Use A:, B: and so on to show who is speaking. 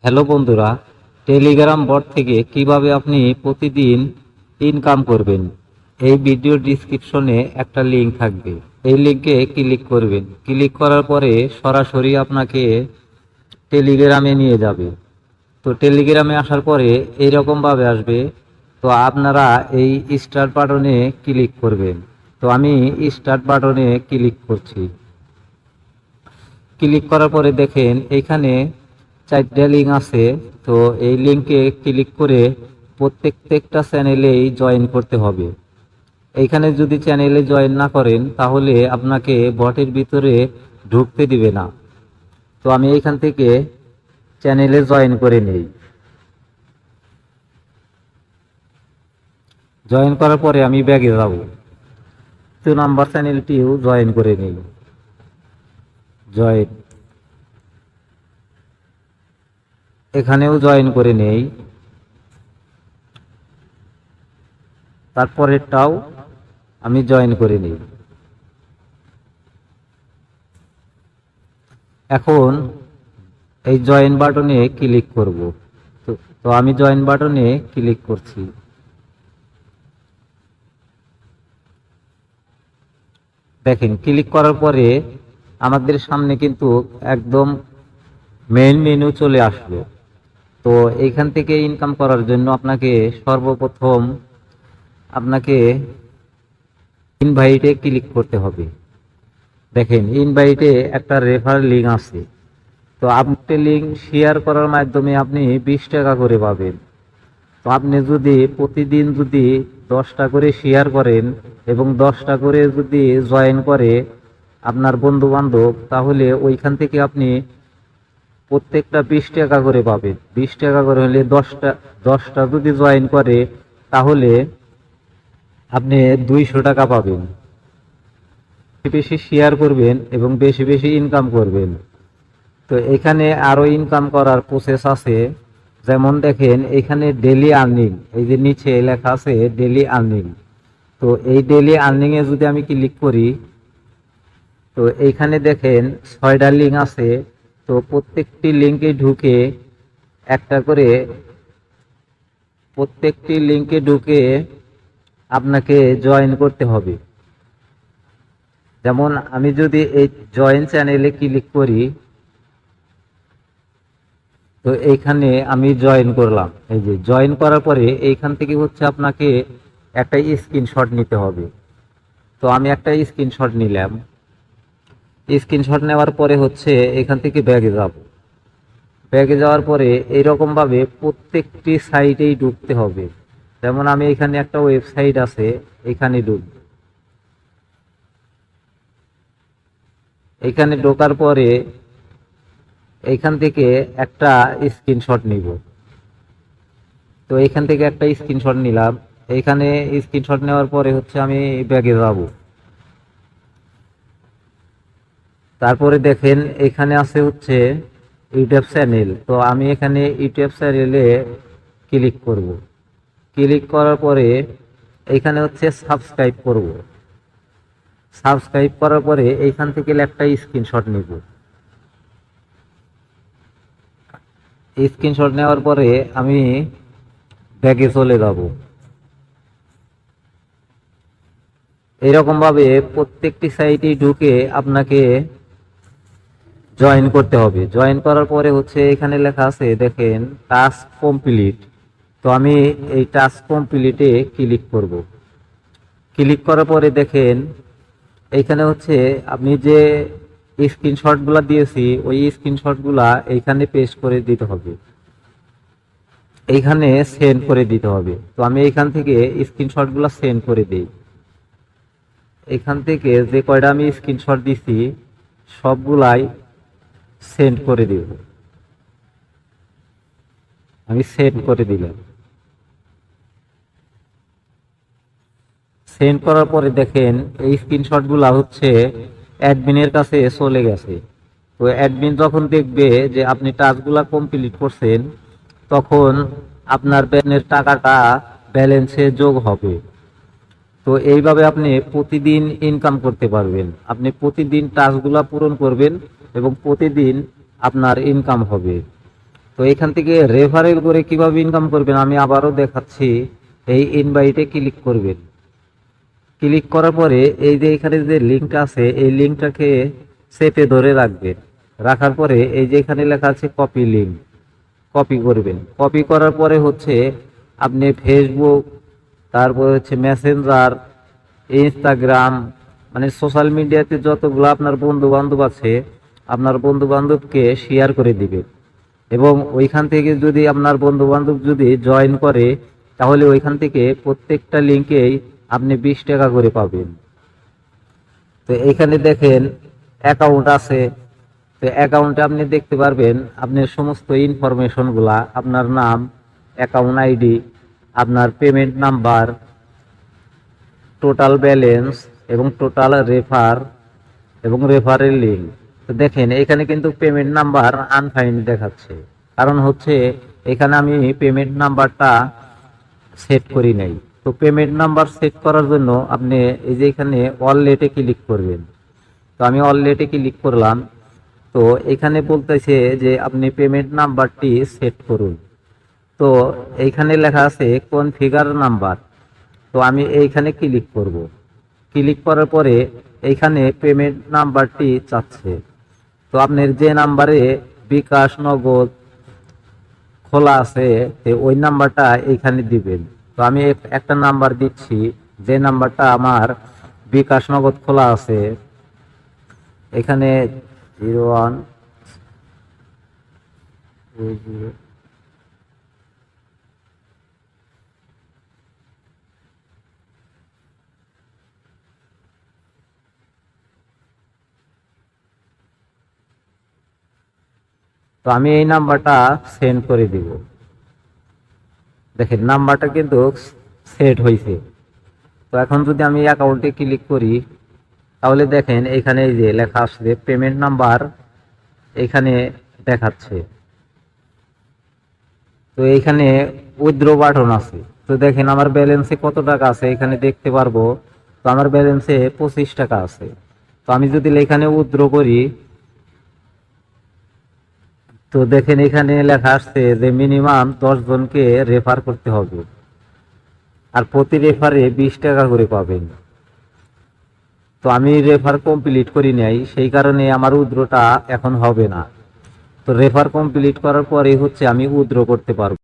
A: Hello বন্ধুরা, Telegram বট থেকে কিভাবে আপনি প্রতিদিন ইনকাম করবেন, এই ভিডিওর ডিসক্রিপশনে একটা লিঙ্ক থাকবে। এই লিঙ্কে ক্লিক করবেন। ক্লিক করার পরে সরাসরি আপনাকে টেলিগ্রামে নিয়ে যাবে। তো টেলিগ্রামে আসার পরে এইরকমভাবে আসবে। তো আপনারা এই স্টার্ট বাটনে ক্লিক করবেন। তো আমি স্টার্ট বাটনে ক্লিক করছি। ক্লিক করার পরে দেখেন এইখানে 4টা লিঙ্ক আছে। তো এই লিঙ্কে ক্লিক করে প্রত্যেকটা চ্যানেলেই জয়েন করতে হবে। এইখানে যদি চ্যানেলে জয়েন না করেন তাহলে আপনাকে বটের ভিতরে ঢুকতে দিবে না। তো আমি এইখান থেকে চ্যানেলে জয়েন করে নেই। জয়েন করার পরে আমি ব্যাগে যাব। 2 নাম্বার চ্যানেলটিও জয়েন করে নেই। জয়েন, এখানেও জয়েন করে নেই। তারপরেরটাও আমি জয়েন করে নিই। এখন এই জয়েন বাটনে ক্লিক করব। তো আমি জয়েন বাটনে ক্লিক করছি। দেখেন ক্লিক করার পরে আমাদের সামনে কিন্তু একদম মেইন মেনু চলে আসলো। তো এইখান থেকে ইনকাম করার জন্য আপনাকে সর্বপ্রথম আপনাকে ইনভাইটে ক্লিক করতে হবে। দেখেন ইনভাইটে একটা রেফার লিঙ্ক আছে। তো আপনি লিঙ্ক শেয়ার করার মাধ্যমে আপনি 20 টাকা করে পাবেন। তো আপনি যদি প্রতিদিন যদি 10টা করে শেয়ার করেন এবং 10টা করে যদি জয়েন করে আপনার বন্ধু বান্ধব, তাহলে ওইখান থেকে আপনি প্রত্যেকটা 20 টাকা করে পাবেন। 20 টাকা করে হলে 10টা যদি জয়েন করে তাহলে আপনি 200 টাকা পাবেন। বেশি শেয়ার করবেন এবং বেশি বেশি ইনকাম করবেন। তো এখানে আরো ইনকাম করার প্রসেস আছে। যেমন দেখেন এখানে ডেলি আর্নিং, এই যে নিচে লেখা আছে ডেলি আর্নিং। তো এই ডেলি আর্নিং এ যদি আমি ক্লিক করি, তো এইখানে দেখেন 6টা লিঙ্ক আছে। তো প্রত্যেকটি লিঙ্কে ঢুকে একটা করে, প্রত্যেকটি লিঙ্কে ঢুকে আপনাকে জয়েন করতে হবে। যেমন আমি যদি এই জয়েন চ্যানেলে ক্লিক করি, তো এইখানে আমি জয়েন করলাম। এই যে জয়েন করার পরে এইখান থেকে হচ্ছে আপনাকে একটা স্ক্রিনশট নিতে হবে। তো আমি একটা স্ক্রিনশট নিলাম। স্ক্রিনশট নেওয়ার পরে হচ্ছে এখান থেকে ব্যাগে যাব। ব্যাগে যাওয়ার পরে এইরকম ভাবে প্রত্যেকটি সাইটেই ঢুকতে হবে। যেমন আমি এখানে একটা ওয়েবসাইট আছে, এখানে ঢুকব। এখানে ঢোকার পরে এইখান থেকে একটা স্ক্রিনশট নিব। তো এইখান থেকে একটা স্ক্রিনশট নিলাম। এইখানে স্ক্রিনশট নেওয়ার পরে হচ্ছে আমি ব্যাগে যাব। তারপরে দেখেন এখানে আছে হচ্ছে ইউটিউব চ্যানেল। তো আমি এখানে ইউটিউব চ্যানেলে ক্লিক করব। ক্লিক করার পরে এইখানে হচ্ছে সাবস্ক্রাইব করব। সাবস্ক্রাইব করার পরে এইখান থেকে একটা স্ক্রিনশট নিব। স্ক্রিনশট নেওয়ার পরে আমি ব্যাগে চলে যাব। এরকম ভাবে প্রত্যেকটি সাইটে ঢুকে আপনাকে জয়েন করতে হবে। জয়েন করার পরে হচ্ছে এখানে লেখা আছে দেখেন টাস্ক কমপ্লিট। তো আমি এই টাস্ক কমপ্লিটে ক্লিক করব। ক্লিক করার পরে দেখেন এইখানে হচ্ছে আপনি যে স্ক্রিনশটগুলো দিয়েছি ওই স্ক্রিনশটগুলা এইখানে পেস্ট করে দিতে হবে, এইখানে সেন্ড করে দিতে হবে। তো আমি এইখান থেকে স্ক্রিনশটগুলো সেন্ড করে দিই। এখান থেকে যে কয়টা আমি স্ক্রিনশট দিছি সবগুলাই সেন্ড করে দিব। আমি সেন্ড করে দিলাম। সেন্ড করার পরে দেখেন এই স্ক্রিনশটগুলো হচ্ছে অ্যাডমিনের কাছে চলে গেছে। তো অ্যাডমিন যখন দেখবে যে আপনি টাস্কগুলা কমপ্লিট করছেন, তখন আপনার ব্যাংকের টাকাটা ব্যালেন্সে যোগ হবে। তো এইভাবে আপনি প্রতিদিন ইনকাম করতে পারবেন। আপনি প্রতিদিন টাস্কগুলা পূরণ করবেন এবং প্রতিদিন আপনার ইনকাম হবে। তো এখান থেকে রেফারেল করে কিভাবে ইনকাম করবেন আমি আবারও দেখাচ্ছি। এই ইনভাইটে ক্লিক করবেন। ক্লিক করার পরে এই যে এখানে যে লিঙ্কটা আছে এই লিঙ্কটাকে চেপে ধরে রাখবেন। রাখার পরে এই যে এখানে লেখা আছে কপি লিঙ্ক, কপি করবেন। কপি করার পরে হচ্ছে আপনি ফেসবুক, তারপরে হচ্ছে মেসেঞ্জার, ইনস্টাগ্রাম, মানে সোশ্যাল মিডিয়াতে যতগুলো আপনার বন্ধু বান্ধব আছে আপনার বন্ধু বান্ধবকে শেয়ার করে দিবেন। এবং ওইখান থেকে যদি আপনার বন্ধু বান্ধব যদি জয়েন করে তাহলে ওইখান থেকে প্রত্যেকটা লিঙ্কেই আপনি 20 টাকা করে পাবেন। তো এখানে দেখেন অ্যাকাউন্ট আছে। তো অ্যাকাউন্টে আপনি দেখতে পারবেন আপনার সমস্ত ইনফরমেশনগুলা, আপনার নাম, অ্যাকাউন্ট আইডি, আপনার পেমেন্ট নাম্বার, টোটাল ব্যালেন্স এবং টোটাল রেফার এবং রেফারের লিঙ্ক। তো দেখেন এখানে কিন্তু পেমেন্ট নাম্বার আনফাইন্ড দেখাচ্ছে, কারণ হচ্ছে এখানে আমি পেমেন্ট নাম্বারটা সেট করি নাই। তো পেমেন্ট নাম্বার সেট করার জন্য আপনি এই যে এখানে ওয়ালেটে ক্লিক করবেন। তো আমি ওয়ালেটে ক্লিক করলাম। তো এখানে বলতেছে যে আপনি পেমেন্ট নাম্বারটি সেট করুন। তো এইখানে লেখা আছে কনফিগার নাম্বার। তো আমি এইখানে ক্লিক করব। ক্লিক করার পরে এইখানে পেমেন্ট নাম্বারটি চাচ্ছে। তো আপনার যে নাম্বারে বিকাশ নগদ খোলা আছে ওই নাম্বারটা এইখানে দিবেন। তো আমি একটা নাম্বার দিচ্ছি, যে নাম্বারটা আমার বিকাশ নগদ খোলা আছে। এখানে 0120। তো আমি এই নাম্বারটা সেন্ড করে দিব। দেখেন নাম্বারটা কিন্তু সেট হয়েছে। তো এখন যদি আমি অ্যাকাউন্টে ক্লিক করি তাহলে দেখেন এখানে এই যে লেখা আসছে পেমেন্ট নাম্বার এখানে দেখাচ্ছে। তো এইখানে উইথড্র বাটন আছে। তো দেখেন আমার ব্যালেন্সে কত টাকা আছে এখানে দেখতে পারবো। তো আমার ব্যালেন্সে 25 টাকা আছে। তো আমি যদি এখানে উইথড্র করি তো দেখেন এখানে লেখা আসছে যে মিনিমাম 10 জনকে রেফার করতে হবে, আর প্রতি রেফারে 20 টাকা করে পাবেন। তো আমি রেফার কমপ্লিট করি নাই, সেই কারণে আমার উইথড্রটা এখন হবে না। তো রেফার কমপ্লিট করার পরে হচ্ছে আমি উইথড্র করতে পারবো।